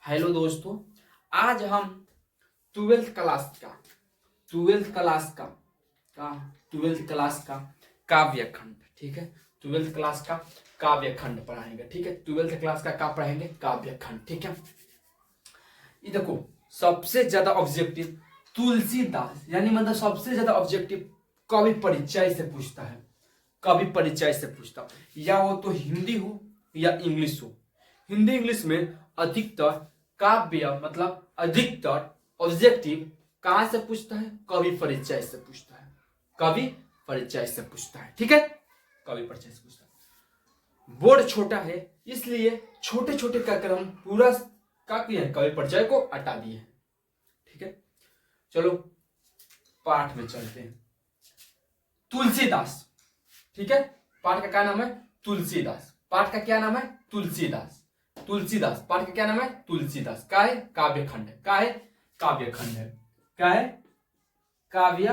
Hello दोस्तों, आज हम ट्वेल्थ क्लास का ट्वेल्थ क्लास का काव्य खंड, ठीक है। ट्वेल्थ क्लास का काव्य खंड पढ़ाएंगे, ठीक है। ट्वेल्थ क्लास का क्या पढ़ाएंगे? काव्य खंड, ठीक है। ये देखो, सबसे ज्यादा ऑब्जेक्टिव तुलसीदास, यानी मतलब सबसे ज्यादा ऑब्जेक्टिव कवि परिचय से पूछता है। कवि परिचय से पूछता, या वो तो हिंदी हो या इंग्लिश हो। हिंदी इंग्लिश में अधिकतर काव्य मतलब अधिकतर ऑब्जेक्टिव कहां से पूछता है? कवि परिचय से पूछता है। कवि परिचय से पूछता है, ठीक है। कवि परिचय से पूछता है। बोर्ड छोटा है, इसलिए छोटे छोटे का क्रम पूरा का किया है, कवि परिचय को हटा दिए, ठीक है। चलो पाठ में चलते हैं। तुलसीदास, ठीक है। पाठ का क्या नाम है? तुलसीदास। पाठ का क्या नाम है? तुलसीदास। तुलसीदास पाठ का क्या नाम है? तुलसीदास। का है? काव्य खंड है। का है? काव्य खंड है। का है? काव्य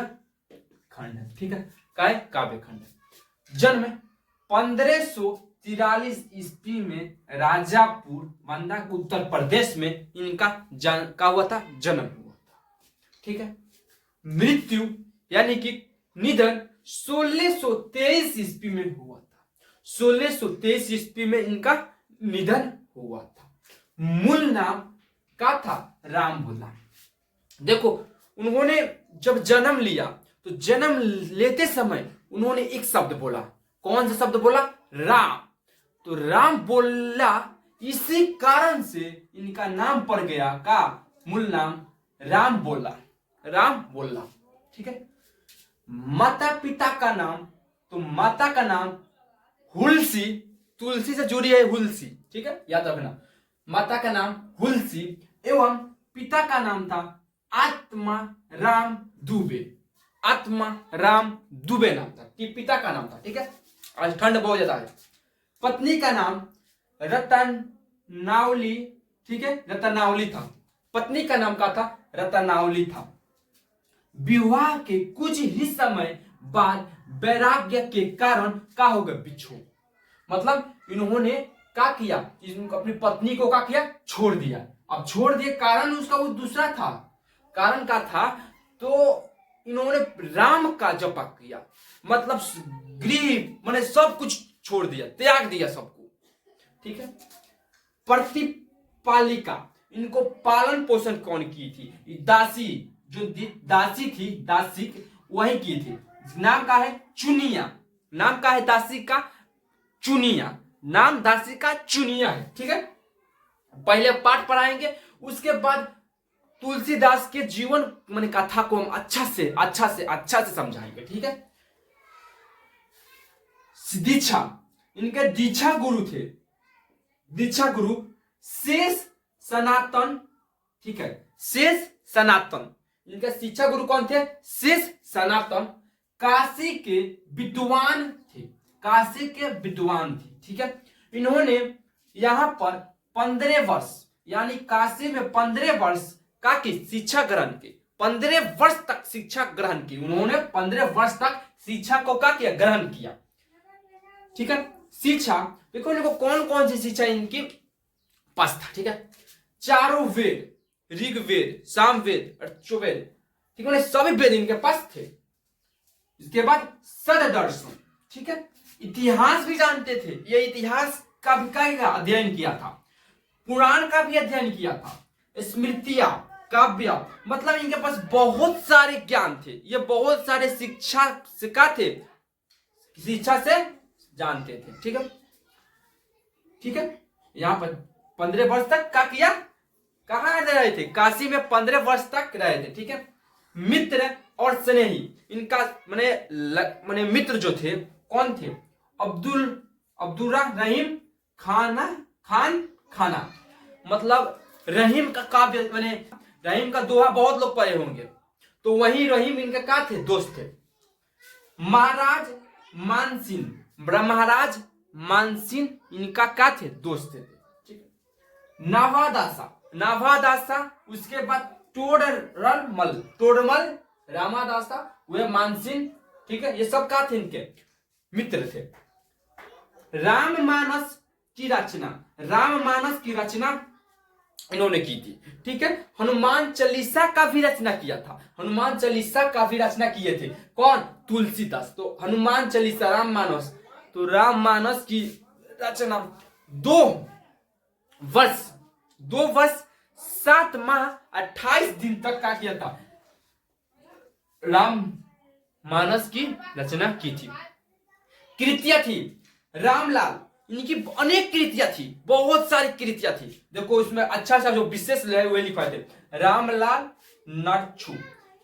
खंड है, ठीक है। का है? काव्य खंड है। जन्म 1543 ईस्वी में राजापुर मंदा उत्तर प्रदेश में इनका का हुआ था, जन्म हुआ था, ठीक है। मृत्यु यानी कि निधन 1623 ईस्वी में हुआ था। 1623 ईस्वी में इनका निधन हुआ था। मूल नाम का था राम भोला। देखो, उन्होंने जब जन्म लिया तो जन्म लेते समय उन्होंने एक शब्द बोला। कौन सा शब्द बोला? राम। तो राम बोला, इसी कारण से इनका नाम पड़ गया का मूल नाम राम बोला। राम बोला, ठीक है। माता पिता का नाम, तो माता का नाम हुलसी, तुलसी से जुड़ी है हुलसी, ठीक है, याद रखना। माता का नाम हुलसी एवं पिता का नाम था आत्मा राम दुबे। आत्मा राम दुबे नाम था, पिता का नाम था, ठीक है। आज ठंड बहुत ज्यादा है। पत्नी का नाम रतनावली, ठीक है, रतनावली था। पत्नी का नाम क्या था? रतनावली था। विवाह के कुछ ही समय बाद वैराग्य के कारण क्या हो गया? बिछोड़। मतलब इन्होंने क्या किया? अपनी पत्नी को क्या किया? छोड़ दिया। अब छोड़ दिए, कारण उसका वो दूसरा था। कारण का था, तो इन्होंने राम का जपा किया, मतलब गृह मैंने सब कुछ छोड़ दिया, त्याग दिया सबको, ठीक है। प्रतिपालिका, इनको पालन पोषण कौन की थी? दासी, जो दासी थी, दासी वही की थी। नाम का है चुनिया। नाम का है दासी का? चुनिया। नाम दासी का चुनिया है, ठीक है। पहले पाठ पढ़ाएंगे, उसके बाद तुलसीदास के जीवन माने कथा को हम अच्छा से समझाएंगे, ठीक है। दीक्षा, इनके दीक्षा गुरु थे। दीक्षा गुरु शेष सनातन, ठीक है। शेष सनातन, इनके शिक्षा गुरु कौन थे? शेष सनातन। काशी के विद्वान थे। काशी के विद्वान थे, ठीक है। इन्होंने यहां पर 15 वर्ष, यानी काशी में 15 वर्ष का की शिक्षा ग्रहण की। 15 वर्ष तक शिक्षा ग्रहण की उन्होंने। 15 वर्ष तक शिक्षा को क्या किया? ग्रहण किया, ठीक है। शिक्षा देखो, इनको कौन कौन सी शिक्षा इनकी पास था, ठीक है। चारों वेद, ऋग्वेद, सामवेद और चुवेद, ठीक है, सभी वेद इनके पास थे। इसके बाद सददर्शन, ठीक है। इतिहास भी जानते थे, ये इतिहास का भी का अध्ययन किया था। पुराण का भी अध्ययन किया था। स्मृतियां, काव्य, मतलब इनके पास बहुत सारे ज्ञान थे। ये बहुत सारे शिक्षा का थे, शिक्षा से जानते थे, ठीक है, ठीक है। यहां पर 15 वर्ष तक क्या किया? कहां रहे थे? काशी में 15 वर्ष तक रहे थे, ठीक है। मित्र और स्नेही, इनका माने मित्र जो थे कौन थे? अब्दुल रहीम खाना, मतलब रहीम का काव्य माने रहीम का दोहा बहुत लोग पढ़े होंगे, तो वही रहीम इनके क्या थे? दोस्त थे। महाराज मानसिंह इनका क्या थे? दोस्त थे, ठीक है। नाभादासा, उसके बाद तोड़मल रामादासा, वे मानसिंह, ठीक है, ये सब क्या थे? इनके मित्र थे। राममानस की रचना इन्होंने की थी। ठीक है, हनुमान चालीसा का भी रचना किया था। हनुमान चालीसा का भी रचना किए थे कौन? तुलसीदास। तो हनुमान चालीसा, राममानस, तो राममानस की रचना 2 वर्ष 2 वर्ष 7 माह 28 दिन तक का किया था, राम मानस की रचना की थी। कृतियां थी रामलाल, इनकी अनेक कृतियां थी, बहुत सारी कृतियां थी। देखो इसमें अच्छा सा जो विशेष है वही लिखा थे, रामलाल नरछू,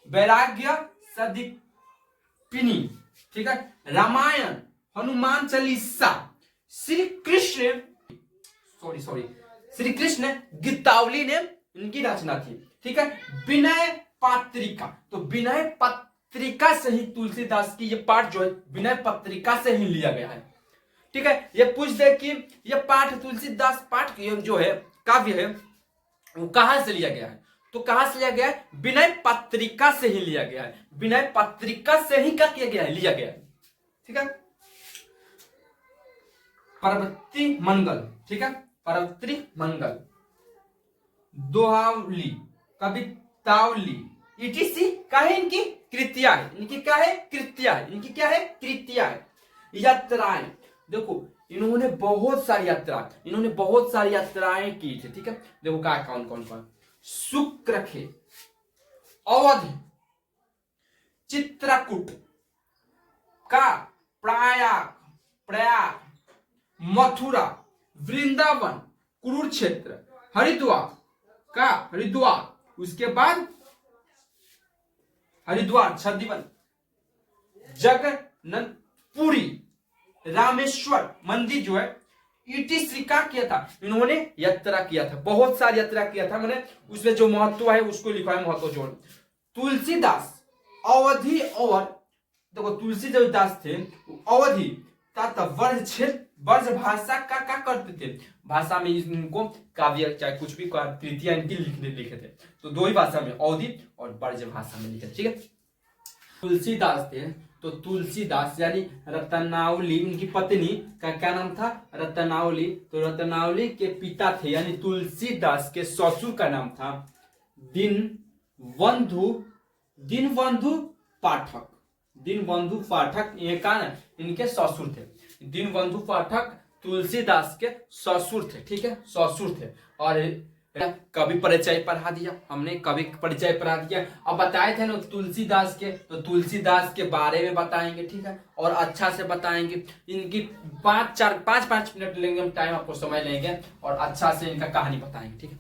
वैराग्य सदीपिनी, ठीक है, रामायण, हनुमान चालीसा, श्री कृष्ण श्री कृष्ण गीतावली ने इनकी रचना थी। ठीक है, विनय पत्रिका, तो विनय पत्रिका से ही तुलसीदास की ये पाठ जो है विनय पत्रिका से ही लिया गया है। ठीक है, ये पूछ दे कि ये पाठ तुलसीदास पाठ जो है काव्य है वो कहां से लिया गया है, तो कहां से लिया गया है? विनय पत्रिका से ही लिया गया है। विनय पत्रिका से ही क्या किया गया है? लिया गया है। ठीक है, पार्वती मंगल, ठीक है, पार्वती मंगल, दोहावली, कवितावली, ईटीसी का है इनकी कृतियां है। इनकी क्या है? कृतियां है। इनकी क्या है? कृतियां है। यात्राएं, देखो इन्होंने बहुत सारी यात्राएं की थी। ठीक है, देखो क्या कौन कौन कौन, शुक्रखे, अवध, चित्रकूट का, प्रयाग, मथुरा, वृंदावन, कुरुक्षेत्र, हरिद्वार, उसके बाद हरिद्वार, छद्दीवन, जगन्नाथपुरी, रामेश्वर मंदिर जो है ईटीसी का किया था। इन्होंने यात्रा किया था, बहुत सारी यात्रा किया था। मैंने उसमें जो महत्व है उसको लिखा है, महत्व जोड़। तुलसीदास अवधि और देखो तुलसीदास थे अवधि तथा ब्रज भाषा का करते थे। भाषा में इनको काव्य चाहे कुछ भी कृतियां इनकी लिखे थे, तो 2 ही भाषा में, अवधि और ब्रज भाषा में लिखे। ठीक है, तुलसीदास थे, तो तुलसीदास यानी रतनावली, उनकी पत्नी का क्या नाम था? रतनावली। तो रतनावली के पिता थे यानी तुलसीदास के ससुर का नाम था दीनबंधु पाठक। ये का इनके ससुर थे। दीनबंधु पाठक तुलसीदास के ससुर थे। ठीक है, ससुर थे। और कवि परिचय पढ़ा दिया हमने, कवि परिचय पढ़ा दिया। अब बताए थे ना तुलसीदास के, तो तुलसीदास के बारे में बताएंगे। ठीक है, और अच्छा से बताएंगे। इनकी 5 मिनट लेंगे हम टाइम, आपको समय लेंगे और अच्छा से इनका कहानी बताएंगे। ठीक है,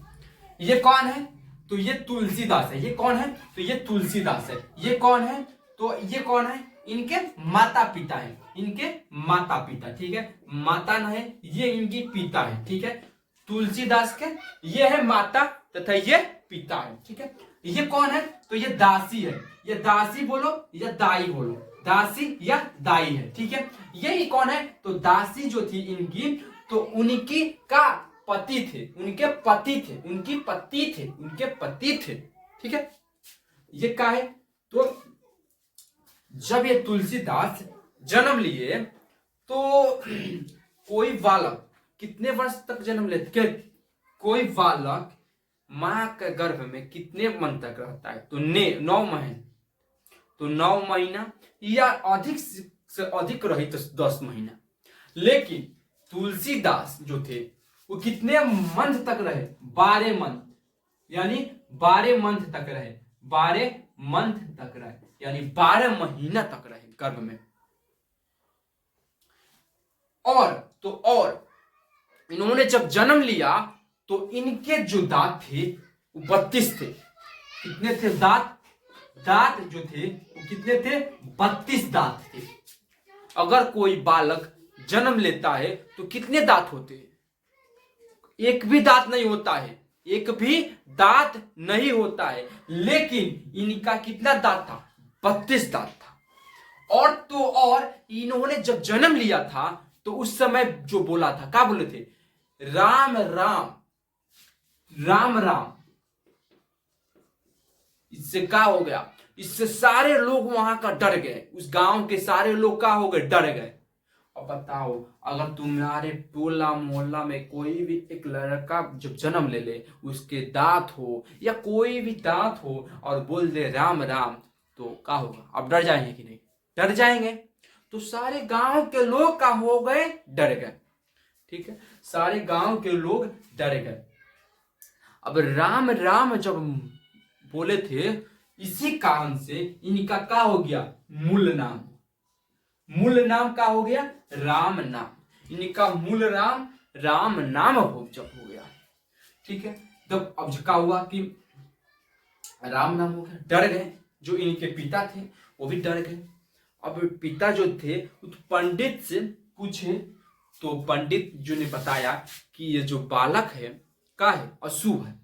ये कौन है? तो ये तुलसीदास है। ये कौन है? तो ये तुलसीदास है। ये कौन है? तो ये कौन है? इनके माता पिता है। इनके माता पिता, ठीक है, माता न है, ये इनकी पिता है। ठीक है, तुलसीदास के ये है माता तथा ये पिता है। ठीक है, ये कौन है? तो ये दासी है। ये दासी बोलो या दाई बोलो, दासी या दाई है। ठीक है, ये कौन है? तो दासी जो थी इनकी, तो उनकी का पति थे, उनके पति थे। ठीक है, ये क्या है? तो जब ये तुलसीदास जन्म लिए तो कोई बालक कितने वर्ष तक जन्म लेते? कोई बालक मां के गर्भ में कितने मन तक रहता है? तो 9 महीने, तो 9 महीना या अधिक से अधिक रही तो 10 महीना। लेकिन तुलसीदास जो थे वो कितने मंथ तक रहे? 12 मंथ, यानी 12 मंथ तक रहे, 12 मंथ तक रहे, यानी 12 महीना तक रहे गर्भ में। और इन्होंने जब जन्म लिया तो इनके जो दांत थे वो 32 थे। कितने थे दांत जो थे वो कितने थे? 32 दांत थे। अगर कोई बालक जन्म लेता है तो कितने दांत होते हैं? एक भी दांत नहीं होता है, एक भी दांत नहीं होता है। लेकिन इनका कितना दांत था? 32 दांत था। और इन्होंने जब जन्म लिया था तो उस समय जो बोला था, क्या बोले थे? राम राम, राम राम। इससे क्या हो गया? इससे सारे लोग वहां का डर गए, उस गांव के सारे लोग क्या हो गए? डर गए। अब बताओ, अगर तुम्हारे टोला मोहल्ला में कोई भी एक लड़का जब जन्म ले ले, उसके दांत हो या कोई भी दांत हो और बोल दे राम राम, तो क्या होगा? अब डर जाएंगे कि नहीं? डर जाएंगे। तो सारे गांव के लोग का हो गए, डर गए। ठीक है, सारे गांव के लोग डर गए। अब राम राम जब बोले थे, इसी कारण से इनका क्या हो गया? मूल नाम। मूल नाम क्या हो गया? राम नाम। इनका मूल नाम राम नाम जब हो गया। ठीक है, तब अब क्या हुआ कि राम नाम हो गया, डर गए। जो इनके पिता थे वो भी डर गए। अब पिता जो थे वो तो पंडित से पूछे, तो पंडित जो ने बताया कि ये जो बालक है क्या है? अशुभ है।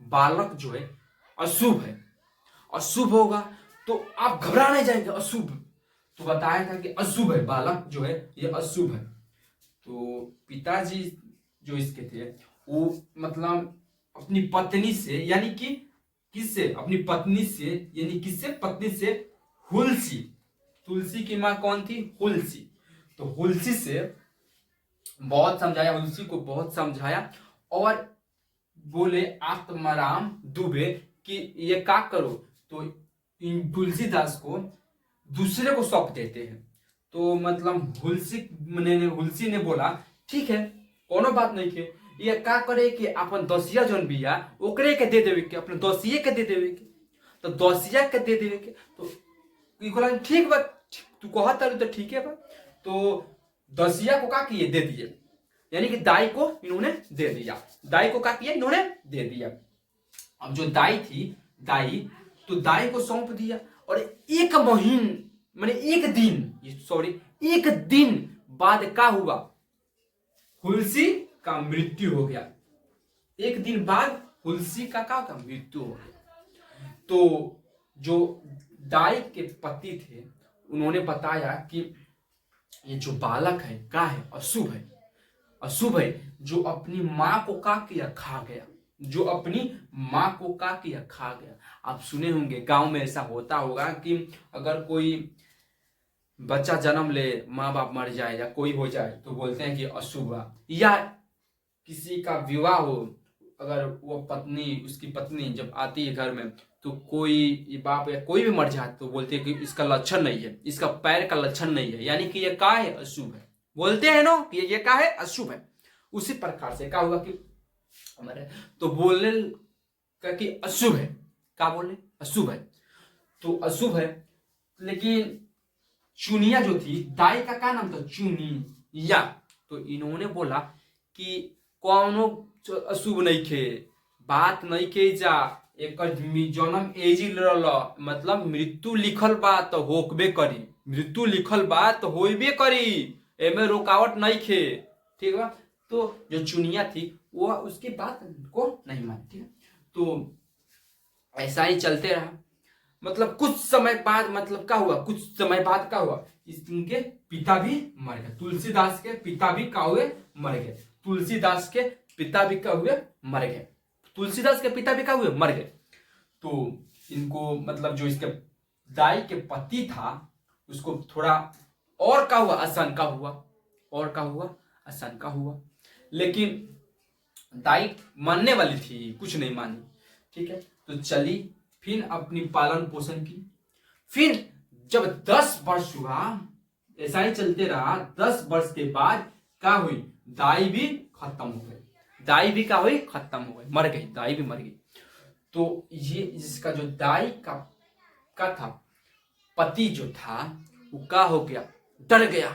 बालक जो है अशुभ है, अशुभ होगा। तो आप घबराने जाएंगे, अशुभ तो बताया था कि अशुभ है, बालक जो है ये अशुभ है। तो पिताजी जो इसके थे वो मतलब अपनी पत्नी से, यानी कि किससे? अपनी पत्नी से, यानी किससे? पत्नी से, हुलसी। तुलसी की मां कौन थी? हुलसी। तो हुलसी से बहुत समझाया, हुलसी को बहुत समझाया और बोले आत्माराम दुबे कि ये क्या करो, तो इन तुलसीदास को दूसरे को सौंप देते हैं। तो मतलब हुलसी ने बोला ठीक है, कोनो बात नहीं के, ये का करे कि अपन दसिया जौन बिया ओकरे के दे देवे के, अपने दसिये के दे देवे के। तो दसिया के दे देवे के, तो ठीक बा, तू कहत तो ठीक है बा। तो दसिया को का किए? दे दिए, यानी कि दाई को इन्होंने दे दिया। दाई को क्या किया? इन्होंने दे दिया। अब जो दाई थी, दाई, तो दाई को सौंप दिया। और एक महीने माने एक दिन बाद क्या हुआ? हुलसी का मृत्यु हो गया। एक दिन बाद हुलसी का क्या का मृत्यु हो गया। तो जो दाई के पति थे उन्होंने बताया कि ये जो बालक है क्या है? अशुभ है। अशुभ है, जो अपनी मां को का किया? खा गया। जो अपनी मां को का किया? खा गया। आप सुने होंगे गांव में ऐसा होता होगा कि अगर कोई बच्चा जन्म ले, माँ बाप मर जाए या कोई हो जाए तो बोलते हैं कि अशुभ। या किसी का विवाह हो, अगर वो पत्नी, उसकी पत्नी जब आती है घर में, तो कोई बाप या कोई भी मर जाए तो बोलते हैं कि इसका लक्षण नहीं है, इसका पैर का लक्षण नहीं है, यानी कि ये क्या है? अशुभ है। बोलते हैं ना कि ये क्या है? अशुभ है। उसी प्रकार से क्या हुआ कि हमारे तो बोलने का कि अशुभ है, क्या बोले? अशुभ है। तो अशुभ है, लेकिन चुनिया जो थी, दाई का क्या नाम था? चुनिया। तो इन्होंने बोला कि कौनो अशुभ नहीं खे, बात नहीं के जा, एक जन्म एजी रहल, मतलब मृत्यु लिखल बा तो होकबे करी, मृत्यु लिखल बा तो होइबे करी, एमे रुकावट नहीं खे। ठीक बा। तो जो चुनिया थी वो उसकी बात को नहीं मानती। तो ऐसा ही चलते रहा। मतलब कुछ समय बाद, मतलब क्या हुआ? कुछ समय बाद क्या हुआ? इनके पिता भी मर गए। तुलसीदास के पिता भी क्या हुए? मर गए। तुलसीदास के पिता भी क्या हुए? मर गए। तुलसीदास के पिता भी क्या हुए? मर गए। तो इनको मतलब जो इसके दाई के पति था उसको थोड़ा और क्या हुआ? आशंका हुआ। और क्या हुआ? आशंका हुआ। लेकिन दाई मानने वाली थी, कुछ नहीं मानी। ठीक है, तो चली, फिर अपनी पालन पोषण की। फिर जब 10 वर्ष हुआ, ऐसा ही चलते रहा। 10 वर्ष के बाद क्या हुई? दाई भी खत्म हो गई। दाई भी क्या हुई? खत्म हो गई, मर गई, दाई भी मर गई। तो ये इसका जो दाई का था, पति जो था, वो क्या हो गया? डर गया।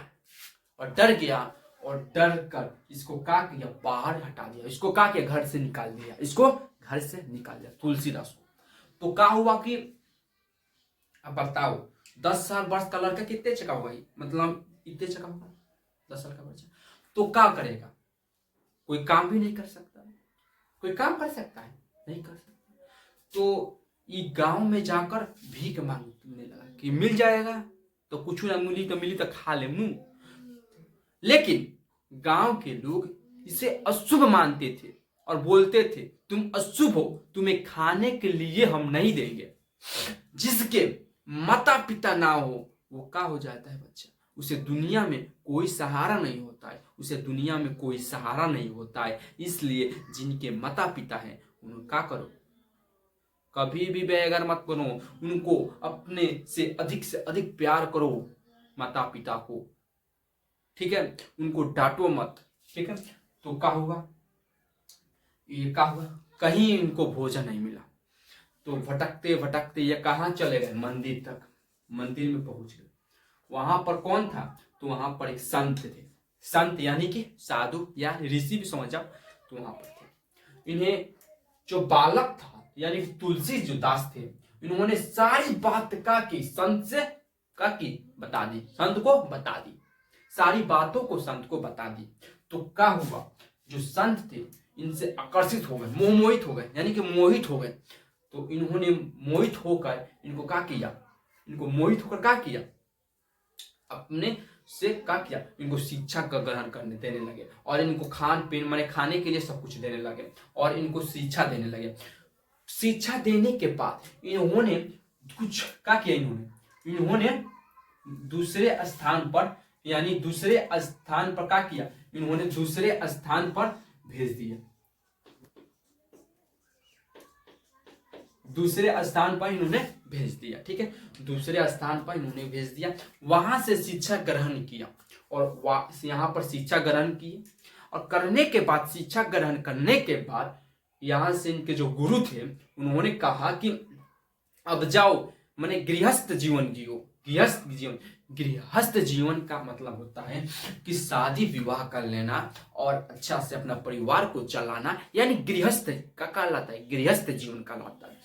और डर कर इसको क्या किया? बाहर हटा दिया। इसको क्या किया? घर से निकाल दिया। इसको घर से निकाल दिया, तुलसीदास को। तो क्या हुआ कि अब बताओ, 10 साल वर्ष का लड़का कितने चका होगा? मतलब इतने चका होगा 10 साल का बच्चा। तो क्या करेगा? कोई काम भी नहीं कर सकता। कोई काम कर सकता है? नहीं कर सकता। तो ये गांव में जाकर भीख मांगने लगा कि मिल जाएगा, तो कुछ ना मिली तो मिली तो खा ले मुंह। लेकिन गांव के लोग इसे अशुभ मानते थे और बोलते थे तुम अशुभ हो, तुम्हें खाने के लिए हम नहीं देंगे। जिसके माता पिता ना हो वो क्या हो जाता है? बच्चा, उसे दुनिया में कोई सहारा नहीं होता है, उसे दुनिया में कोई सहारा नहीं होता है। इसलिए जिनके माता पिता हैं उन्हें क्या करो, कभी भी बेघर मत बनो, उनको अपने से अधिक प्यार करो, माता पिता को, ठीक है, उनको डांटो मत, ठीक है। तो क्या हुआ, ये क्या हुआ, कहीं इनको भोजन नहीं मिला, तो भटकते भटकते ये कहाँ चले गए, मंदिर तक, मंदिर में पहुंच गए। वहां पर कौन था, तो वहां पर एक संत थे, संत यानी कि साधु या ऋषि भी समझ जाओ, तो वहां पर थे। इन्हें जो बालक था यानी कि तुलसी जो दास थे, इन्होंने सारी बात का की संत से का की बता दी, संत को बता दी, सारी बातों को संत को बता दी। तो क्या हुआ, जो संत थे इनसे आकर्षित हो गए, मोहित हो गए, यानी कि मोहित हो गए। तो इन्होंने मोहित होकर इनको क्या किया, इनको मोहित होकर क्या किया, अपने से क्या किया, इनको शिक्षा का ग्रहण करने देने लगे, और इनको खान पीन माने खाने के लिए सब कुछ देने लगे, और इनको शिक्षा देने लगे। शिक्षा देने के बाद इन्होंने कुछ क्या किया, इन्होंने दूसरे स्थान पर, यानी दूसरे स्थान पर क्या किया, इन्होंने दूसरे स्थान पर भेज दिया, दूसरे स्थान पर इन्होंने भेज दिया, ठीक है, दूसरे स्थान पर इन्होंने भेज दिया। वहां से शिक्षा ग्रहण किया, और यहाँ पर शिक्षा ग्रहण की, और करने के बाद, शिक्षा ग्रहण करने के बाद यहाँ से इनके जो गुरु थे उन्होंने कहा कि अब जाओ, माने गृहस्थ जीवन जियो। गृहस्थ जीवन का मतलब होता है कि शादी विवाह कर लेना और अच्छा से अपना परिवार को चलाना, यानी गृहस्थ का कहलाता है, गृहस्थ जीवन कहलाता है।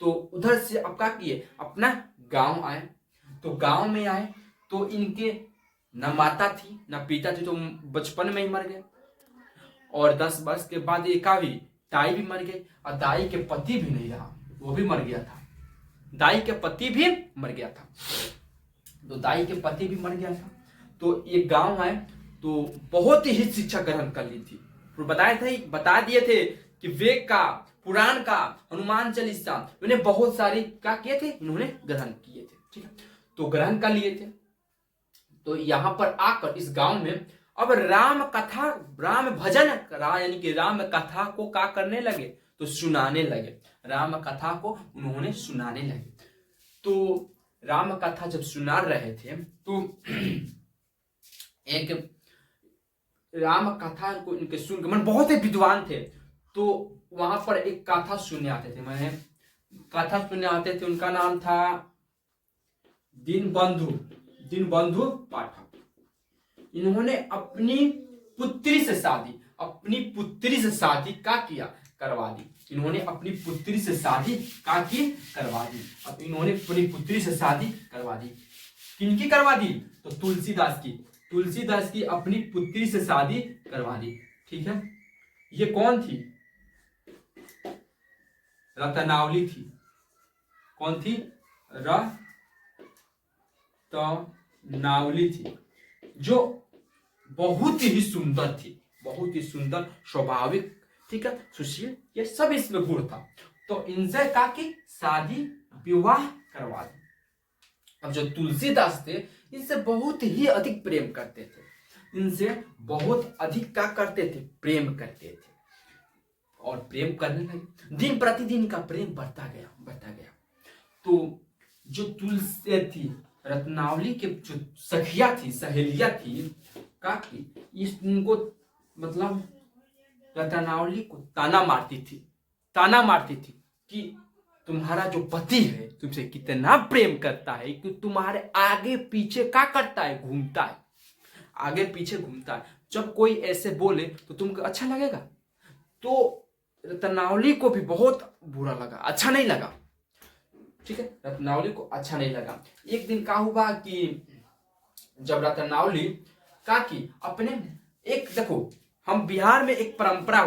तो उधर से अब क्या किए, अपना गांव आए। तो गांव में आए तो इनके न माता थी न पिता थी, तो बचपन में ही मर गए, और 10 वर्ष के बाद एक भी दाई भी मर गई, और दाई के पति भी नहीं रहा, वो भी मर गया था, दाई के पति भी मर गया था, तो दाई के पति भी मर गया था। तो एक गांव है, तो बहुत ही शिक्षा ग्रहण कर ली थी, बता दिए थे कि वेद का, पुराण का, हनुमान चालीसा, उन्हें बहुत सारी क्या किए थे, इन्होंने ग्रहण किए थे, ठीक है, तो ग्रहण कर लिए थे। तो यहाँ पर आकर इस गांव में अब राम कथा, राम भजन, यानी कि राम कथा को क्या करने लगे, तो सुनाने लगे, राम कथा को उन्होंने सुनाने लगे। तो राम कथा जब सुना रहे थे तो एक राम कथा को इनके सुन, मन बहुत ही विद्वान थे, तो वहां पर एक कथा सुनने आते थे, मैंने कथा सुनने आते थे, उनका नाम था दीनबंधु पाठक। इन्होंने अपनी पुत्री से शादी क्या किया, करवा दी, इन्होंने अपनी पुत्री से शादी क्या की, करवा दी। अब इन्होंने अपनी पुत्री से शादी करवा दी, किनकी करवा दी, तो तुलसीदास की अपनी पुत्री से शादी करवा दी, ठीक है। ये कौन थी, रत्नावली थी, कौन थी, रत्नावली थी, जो बहुत ही सुंदर थी, बहुत ही सुंदर, स्वाभाविक, ठीक है, सुशील, ये सब इसमें गुण था। तो इनसे का की शादी विवाह करवा दी। अब जो तुलसीदास थे इनसे बहुत ही अधिक प्रेम करते थे, इनसे बहुत अधिक क्या करते थे, प्रेम करते थे, और प्रेम करने लगे, दिन प्रतिदिन का प्रेम बढ़ता गया। तो जो तुलसी थी, रत्नावली के जो सखिया थी, सहेलिया थी, का की इनको मतलब रत्नावली को ताना मारती थी कि तुम्हारा जो पति है तुमसे कितना प्रेम करता है कि तुम्हारे आगे पीछे क्या करता है, घूमता है, आगे पीछे घूमता है। जब कोई ऐसे बोले तो तुमको अच्छा लगेगा? तो रत्नावली को भी बहुत बुरा लगा, अच्छा नहीं लगा, ठीक है, रत्नावली को अच्छा नहीं लगा। एक दिन क्या हुआ कि जब रत्नावली का की अपने एक, देखो हम बिहार में एक परंपरा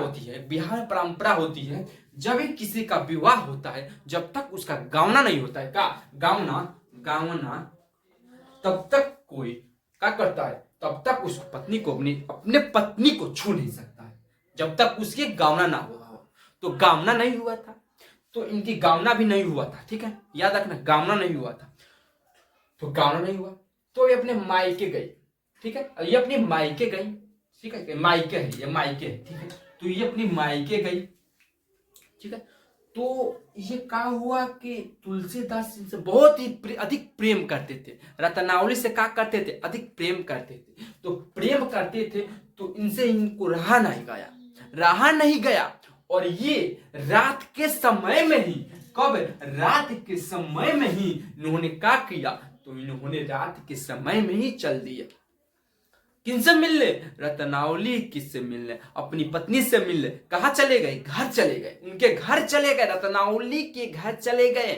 होती है, जब भी किसी का विवाह होता है, जब तक उसका गावना नहीं होता है, गावना तब तक कोई क्या करता है, तब तक उस पत्नी को अपने पत्नी को छू नहीं सकता है, जब तक उसके गावना ना हुआ हो। तो गावना नहीं हुआ था, तो इनकी गावना भी नहीं हुआ था, ठीक है, याद रखना, गावना नहीं हुआ था। तो गावना नहीं हुआ तो ये अपने मायके गई, ठीक है। ये अपनी मायके गई, ठीक है, मायके है, ये मायके है, ठीक है। तो ये अपनी मायके गई, ठीक है। तो ये क्या हुआ कि तुलसीदास इनसे बहुत ही अधिक प्रेम करते थे, रत्नावली से क्या करते थे, अधिक प्रेम करते थे। तो प्रेम करते थे तो इनसे इनको रहा नहीं गया। और ये रात के समय में ही, कब, रात के समय में ही इन्होंने क्या किया, तो इन्होंने रात के समय में ही चल दिया। किनसे मिलने, रत्नावली किससे मिलने, अपनी पत्नी से मिलने। कहा चले गए, घर चले गए, उनके घर चले गए, रत्नावली के घर चले गए।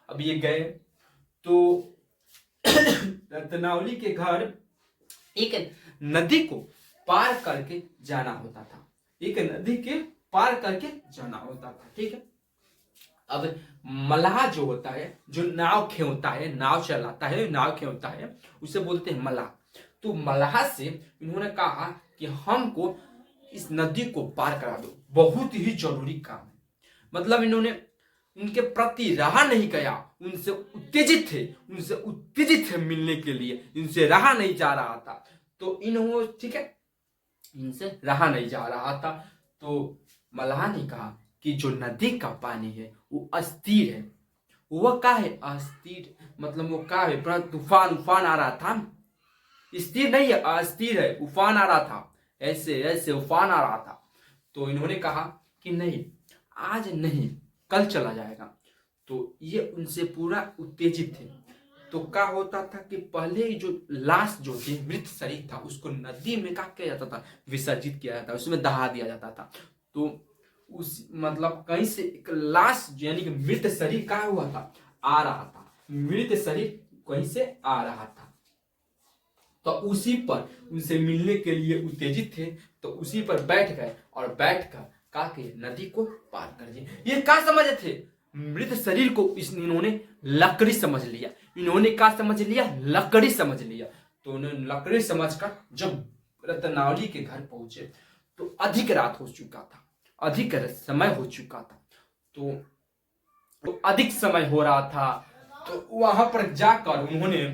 अब ये गए तो रत्नावली के घर एक नदी को पार करके जाना होता था, एक नदी के पार करके जाना होता था, ठीक है। अब मल्लाह जो होता है, जो नाव खेवता है, नाव चलाता है, नाव खेवता है, उसे बोलते हैं मल्लाह। तो मल्लाह से इन्होंने कहा कि हमको इस नदी को पार करा दो, बहुत ही जरूरी काम है। मतलब इन्होंने उनके प्रति रहा नहीं गया, उनसे उत्तेजित थे मिलने के लिए, इनसे रहा नहीं जा रहा था। तो इन्होंने, ठीक है, इनसे रहा नहीं जा रहा था। तो मल्लाह ने कहा कि जो नदी का पानी है वो अस्थिर है। वह क्या है, अस्थिर, मतलब वो क्या है, तूफान आ रहा था, स्थिर नहीं है, अस्थिर है, उफान आ रहा था, ऐसे उफान आ रहा था। तो इन्होंने कहा कि नहीं, आज नहीं, कल चला जाएगा। तो ये उनसे पूरा उत्तेजित थे। तो क्या होता था कि पहले जो लाश जो थी, मृत शरीर था, उसको नदी में क्या किया जाता था, विसर्जित किया जाता था, उसमें दहा दिया जाता था। तो उस मतलब कहीं से एक लाश यानी कि मृत शरीर क्या हुआ था, आ रहा था, मृत शरीर कहीं से आ रहा था। तो उसी पर उनसे मिलने के लिए उत्तेजित थे, तो उसी पर बैठ गए और बैठकर क्या किए, नदी को पार कर दिए। ये क्या समझे थे, मृत शरीर को इन्होंने लकड़ी समझ लिया। इन्होंने क्या समझ लिया, लकड़ी समझ लिया। तो उन्होंने लकड़ी समझकर जब रत्नावली के घर पहुंचे तो अधिक रात हो चुका था, अधिक समय हो चुका था। तो अधिक समय हो रहा था। तो वहां पर जाकर उन्होंने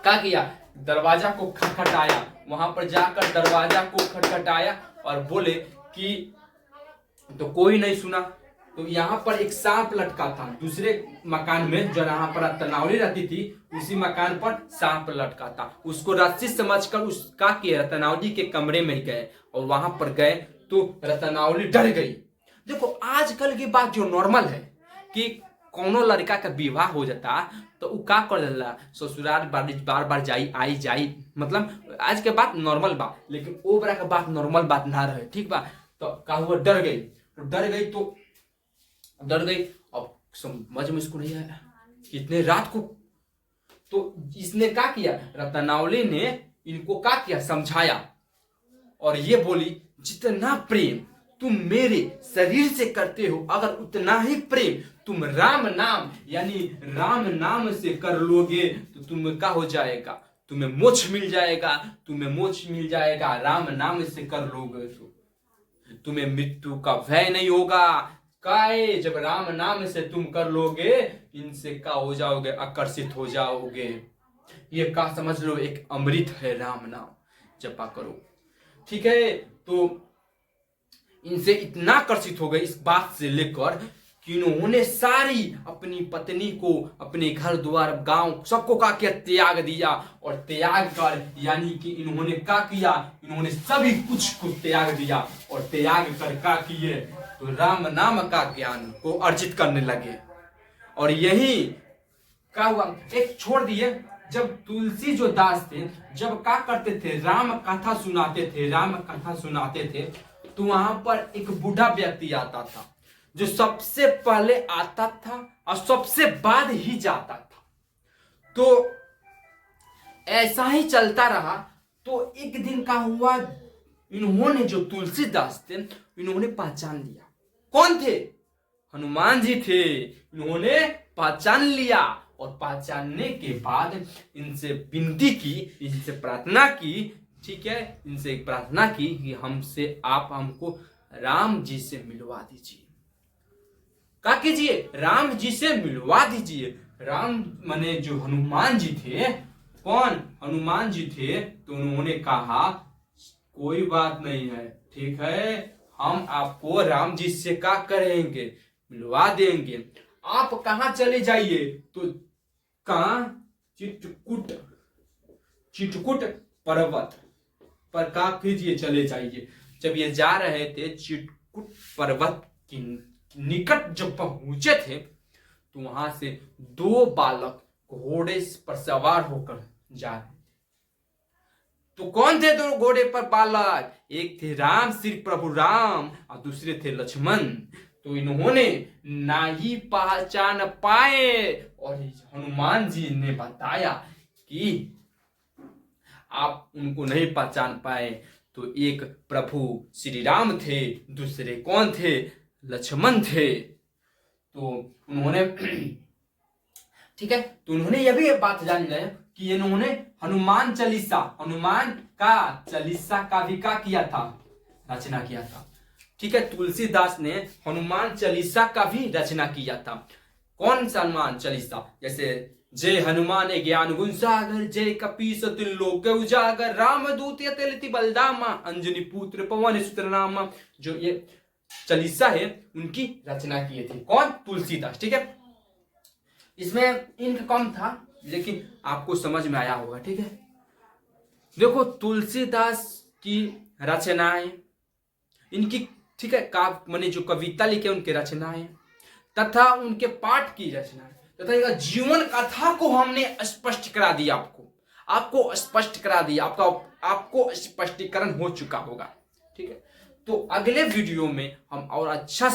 क्या किया, दरवाजा को खटखटाया, वहां पर जाकर दरवाजा को खटखटाया और बोले कि, तो कोई नहीं सुना। तो यहाँ पर एक सांप लटका था, दूसरे मकान में जो यहाँ पर रत्नावली रहती थी, उसी मकान पर सांप लटका था। उसको रस्सी समझकर उसका के रत्नावली के कमरे में गए और वहां पर गए तो रत्नावली डर गई। देखो आजकल की बात जो नॉर्मल है कि कोनो लड़का का विवाह हो जाता तो वो का कर देला, ससुराल बार बार जाई, मतलब आज के बात नॉर्मल बा, लेकिन ओ बड़ा का बात नॉर्मल बात ना रहे, ठीक बा। तो का हुआ, डर गई। अब समझ में इसको नहीं आया कितने रात को। तो इसने क्या किया, रत्नावली ने इनको क्या किया, समझाया और ये बोली, जितना प्रेम तुम मेरे शरीर से करते हो, अगर उतना ही प्रेम तुम राम नाम यानी राम नाम से कर लोगे तो तुम्हें क्या हो जाएगा, तुम्हें मोक्ष मिल जाएगा। राम नाम से कर लोगे तो तुम्हें मृत्यु का भय नहीं होगा। काय जब राम नाम से तुम कर लोगे, इनसे क्या हो जाओगे, आकर्षित हो जाओगे। ये क्या समझ लो, एक अमृत है राम नाम, जपा करो, ठीक है। तो इनसे इतना आकर्षित हो गए इस बात से लेकर कि इन्होंने सारी अपनी पत्नी को, अपने घर द्वार गांव सबको क्या त्याग दिया। और त्याग कर यानी कि इन्होंने क्या किया, इन्होंने सभी कुछ को त्याग दिया और त्याग कर क्या किए, तो राम नाम का ज्ञान को अर्जित करने लगे। और यही क्या हुआ, एक छोड़ दिए, जब तुलसी जो दास थे, जब क्या करते थे, राम कथा सुनाते थे, तो वहां पर एक बूढ़ा व्यक्ति आता था, जो सबसे पहले आता था और सबसे बाद ही जाता था। तो ऐसा ही चलता रहा। तो एक दिन का हुआ, इन्होंने जो तुलसीदास थे, इन्होंने पहचान लिया कौन थे, हनुमान जी थे। इन्होंने पहचान लिया और पहचानने के बाद इनसे विनती की, इनसे प्रार्थना की, ठीक है, इनसे प्रार्थना की कि आप हमको राम जी से मिलवा दीजिए। क्या कीजिए, राम जी से मिलवा दीजिए। राम माने जो हनुमान जी थे कौन हनुमान जी थे, तो उन्होंने कहा कोई बात नहीं है, ठीक है, हम आपको राम जी से क्या करेंगे, मिलवा देंगे, आप कहाँ चले जाइए, तो कहा चित्रकूट, चित्रकूट पर्वत पर का कीजिए चले जाइए। जब ये जा रहे थे चित्रकूट पर्वत के निकट जब पहुंचे थे, तो वहां से दो बालक घोड़े पर सवार होकर जा रहे थे। तो कौन थे दो घोड़े पर बालक, एक थे राम, श्री प्रभु राम, और दूसरे थे लक्ष्मण। तो इन्होंने ना ही पहचान पाए, और हनुमान जी ने बताया कि आप उनको नहीं पहचान पाए, तो एक प्रभु श्री राम थे, दूसरे कौन थे, लक्ष्मण थे। तो उन्होंने ठीक है, तो उन्होंने यह भी बात जान लिया कि इन्होंने हनुमान का चालीसा का भी क्या किया था, रचना किया था। ठीक है, तुलसीदास ने हनुमान चालीसा का भी रचना किया था। कौन सा हनुमान चालीसा, जैसे जय हनुमान ज्ञान गुण सागर, जय कपीस लोक उजागर, राम दूत अतुलित बलधामा, अंजनी पुत्र पवन सुत नामा। जो ये चालीसा है उनकी रचना किए थे कौन, तुलसीदास। ठीक है, इसमें इंक कम था लेकिन आपको समझ में आया होगा। ठीक है, देखो तुलसीदास की रचनाएं, इनकी ठीक है काव्य माने जो कविता लिखे उनके रचनाएं तथा उनके पाठ की रचनाएं तथा इनका जीवन कथा को हमने स्पष्ट करा दिया, आपको स्पष्ट करा दिया, आपको स्पष्टीकरण हो चुका होगा। ठीक है, तो अगले वीडियो में हम और अच्छा